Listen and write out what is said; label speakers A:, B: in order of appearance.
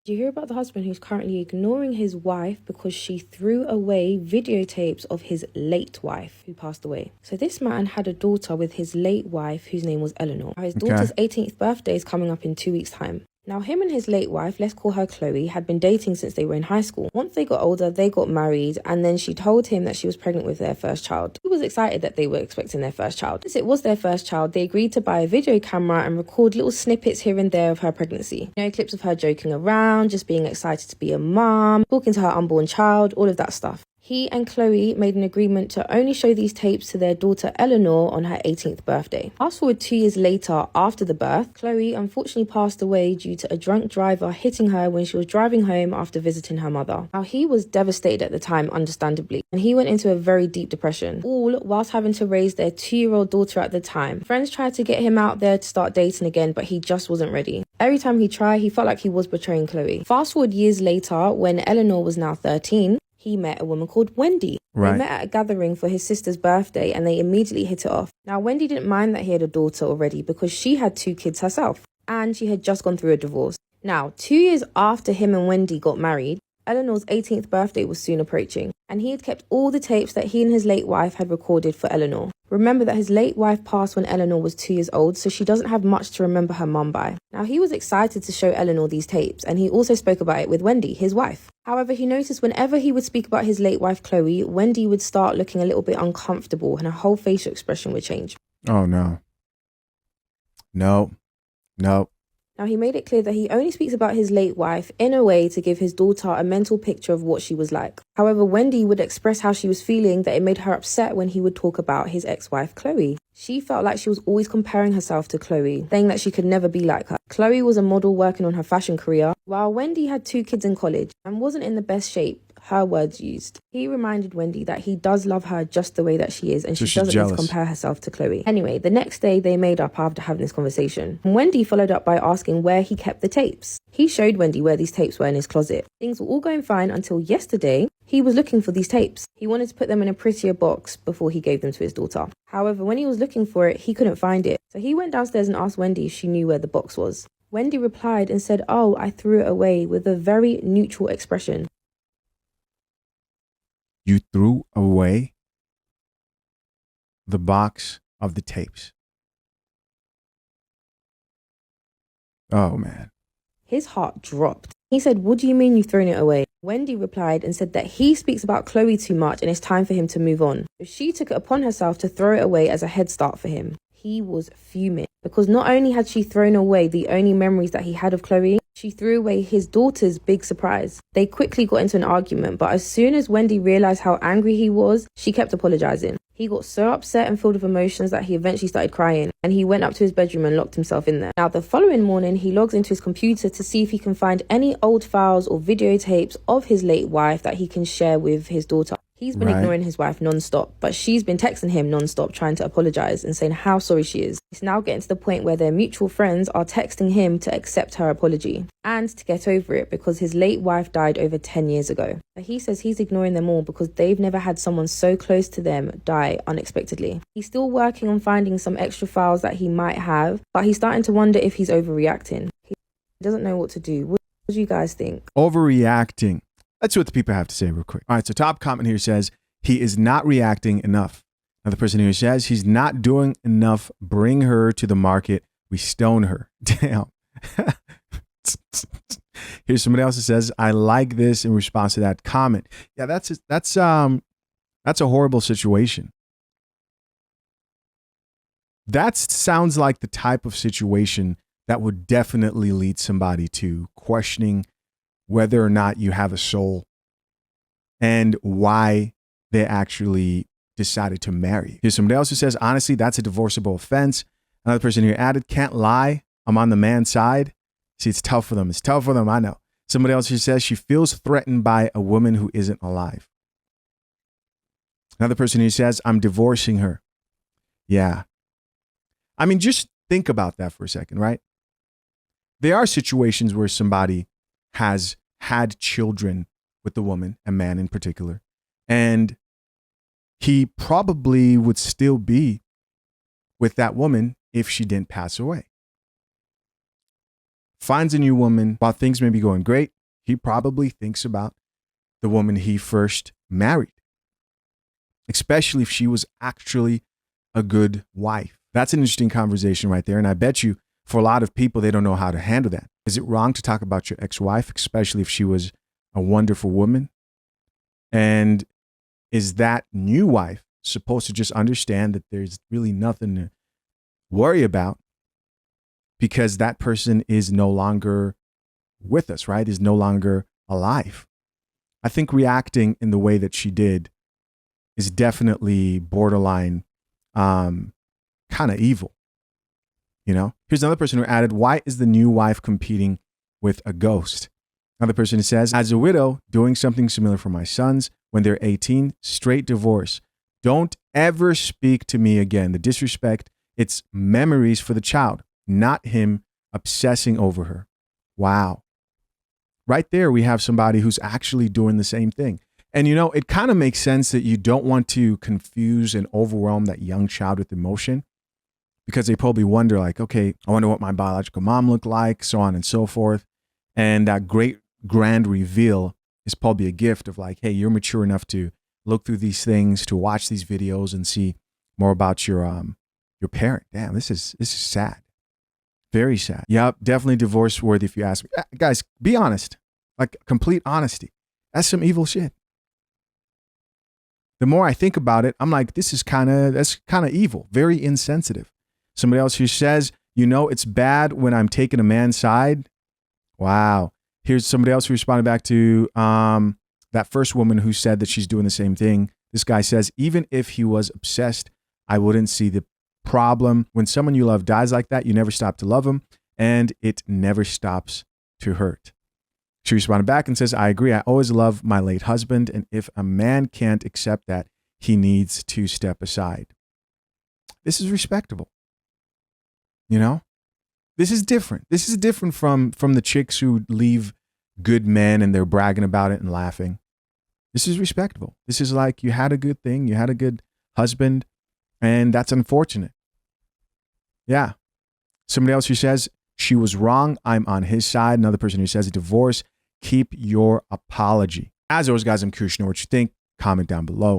A: Do you hear about the husband who's currently ignoring his wife because she threw away videotapes of his late wife who passed away? So this man had a daughter with his late wife whose name was Eleanor. Now, his daughter's 18th birthday is coming up in 2 weeks' time. Now, him and his late wife, let's call her Chloe, had been dating since they were in high school. Once they got older, they got married, and then she told him that she was pregnant with their first child. He was excited that they were expecting their first child. Since it was their first child, they agreed to buy a video camera and record little snippets here and there of her pregnancy. You know, clips of her joking around, just being excited to be a mom, talking to her unborn child, all of that stuff. He and Chloe made an agreement to only show these tapes to their daughter Eleanor on her 18th birthday. Fast forward 2 years later, after the birth, Chloe unfortunately passed away due to a drunk driver hitting her when she was driving home after visiting her mother. Now, he was devastated at the time, understandably, and he went into a very deep depression, all whilst having to raise their 2-year-old daughter at the time. Friends tried to get him out there to start dating again, but he just wasn't ready. Every time he tried, he felt like he was betraying Chloe. Fast forward years later, when Eleanor was now 13, he met a woman called Wendy. They met at a gathering for his sister's birthday and they immediately hit it off. Now, Wendy didn't mind that he had a daughter already because she had 2 kids herself and she had just gone through a divorce. Now, 2 years after him and Wendy got married, Eleanor's 18th birthday was soon approaching, and he had kept all the tapes that he and his late wife had recorded for Eleanor. Remember that his late wife passed when Eleanor was 2 years old, so she doesn't have much to remember her mum by. Now, he was excited to show Eleanor these tapes, and he also spoke about it with Wendy, his wife. However, he noticed whenever he would speak about his late wife, Chloe, Wendy would start looking a little bit uncomfortable, and her whole facial expression would change.
B: Oh, no. No.
A: Now, he made it clear that he only speaks about his late wife in a way to give his daughter a mental picture of what she was like. However, Wendy would express how she was feeling, that it made her upset when he would talk about his ex-wife, Chloe. She felt like she was always comparing herself to Chloe, saying that she could never be like her. Chloe was a model working on her fashion career, while Wendy had 2 kids in college and wasn't in the best shape. Her words used. He reminded Wendy that he does love her just the way that she is, and she doesn't need to compare herself to Chloe. Anyway, the next day they made up after having this conversation. And Wendy followed up by asking where he kept the tapes. He showed Wendy where these tapes were in his closet. Things were all going fine until yesterday. He was looking for these tapes. He wanted to put them in a prettier box before he gave them to his daughter. However, when he was looking for it, he couldn't find it. So he went downstairs and asked Wendy if she knew where the box was. Wendy replied and said, "Oh, I threw it away," with a very neutral expression.
B: You threw away the box of the tapes. Oh, man.
A: His heart dropped. He said, "What do you mean you've thrown it away?" Wendy replied and said that he speaks about Chloe too much and it's time for him to move on. So she took it upon herself to throw it away as a head start for him. He was fuming because not only had she thrown away the only memories that he had of Chloe, she threw away his daughter's big surprise. They quickly got into an argument, but as soon as Wendy realized how angry he was, she kept apologizing. He got so upset and filled with emotions that he eventually started crying, and he went up to his bedroom and locked himself in there. Now, the following morning, he logs into his computer to see if he can find any old files or videotapes of his late wife that he can share with his daughter. He's been ignoring his wife non-stop, but she's been texting him non-stop trying to apologize and saying how sorry she is. It's now getting to the point where their mutual friends are texting him to accept her apology and to get over it because his late wife died over 10 years ago. But he says he's ignoring them all because they've never had someone so close to them die unexpectedly. He's still working on finding some extra files that he might have, but he's starting to wonder if he's overreacting. He doesn't know what to do. What do you guys think?
B: Overreacting. Let's see what the people have to say real quick. All right, so top comment here says, he is not reacting enough. Another person here says, he's not doing enough. Bring her to the market. We stone her. Damn. Here's somebody else that says, I like this in response to that comment. Yeah, that's a horrible situation. That sounds like the type of situation that would definitely lead somebody to questioning whether or not you have a soul and why they actually decided to marry. Here's somebody else who says, honestly, that's a divorceable offense. Another person here added, can't lie. I'm on the man's side. See, it's tough for them. It's tough for them. I know. Somebody else here says she feels threatened by a woman who isn't alive. Another person here says, I'm divorcing her. Yeah. I mean, just think about that for a second, right? There are situations where somebody has had children with the woman, a man in particular, and he probably would still be with that woman if she didn't pass away. finds a new woman while things may be going great. He probably thinks about the woman he first married, especially if she was actually a good wife. That's an interesting conversation right there. And I bet you for a lot of people, they don't know how to handle that. Is it wrong to talk about your ex-wife, especially if she was a wonderful woman? And is that new wife supposed to just understand that there's really nothing to worry about because that person is no longer with us, right? Is no longer alive. I think reacting in the way that she did is definitely borderline kind of evil. You know, here's another person who added, why is the new wife competing with a ghost? Another person who says, as a widow, doing something similar for my sons when they're 18, straight divorce. Don't ever speak to me again. The disrespect, it's memories for the child, not him obsessing over her. Wow. Right there, we have somebody who's actually doing the same thing. And, you know, it kind of makes sense that you don't want to confuse and overwhelm that young child with emotion because they probably wonder like, okay, I wonder what my biological mom looked like, so on and so forth. And that great grand reveal is probably a gift of like, hey, you're mature enough to look through these things, to watch these videos and see more about your parent. Damn, this is sad. Very sad. Yep, definitely divorce worthy if you ask me. Guys, be honest. Like complete honesty. That's some evil shit. The more I think about it, I'm like, that's kind of evil, very insensitive. Somebody else who says, you know, it's bad when I'm taking a man's side. Wow. Here's somebody else who responded back to that first woman who said that she's doing the same thing. This guy says, even if he was obsessed, I wouldn't see the problem. When someone you love dies like that, you never stop to love him, and it never stops to hurt. She responded back and says, I agree. I always love my late husband, and if a man can't accept that, he needs to step aside. This is respectable. You know? This is different. This is different from the chicks who leave good men and they're bragging about it and laughing. This is respectable. This is like you had a good thing, you had a good husband, and that's unfortunate. Yeah. Somebody else who says, she was wrong, I'm on his side. Another person who says, a divorce, keep your apology. As always, guys, I'm curious to know what you think. Comment down below.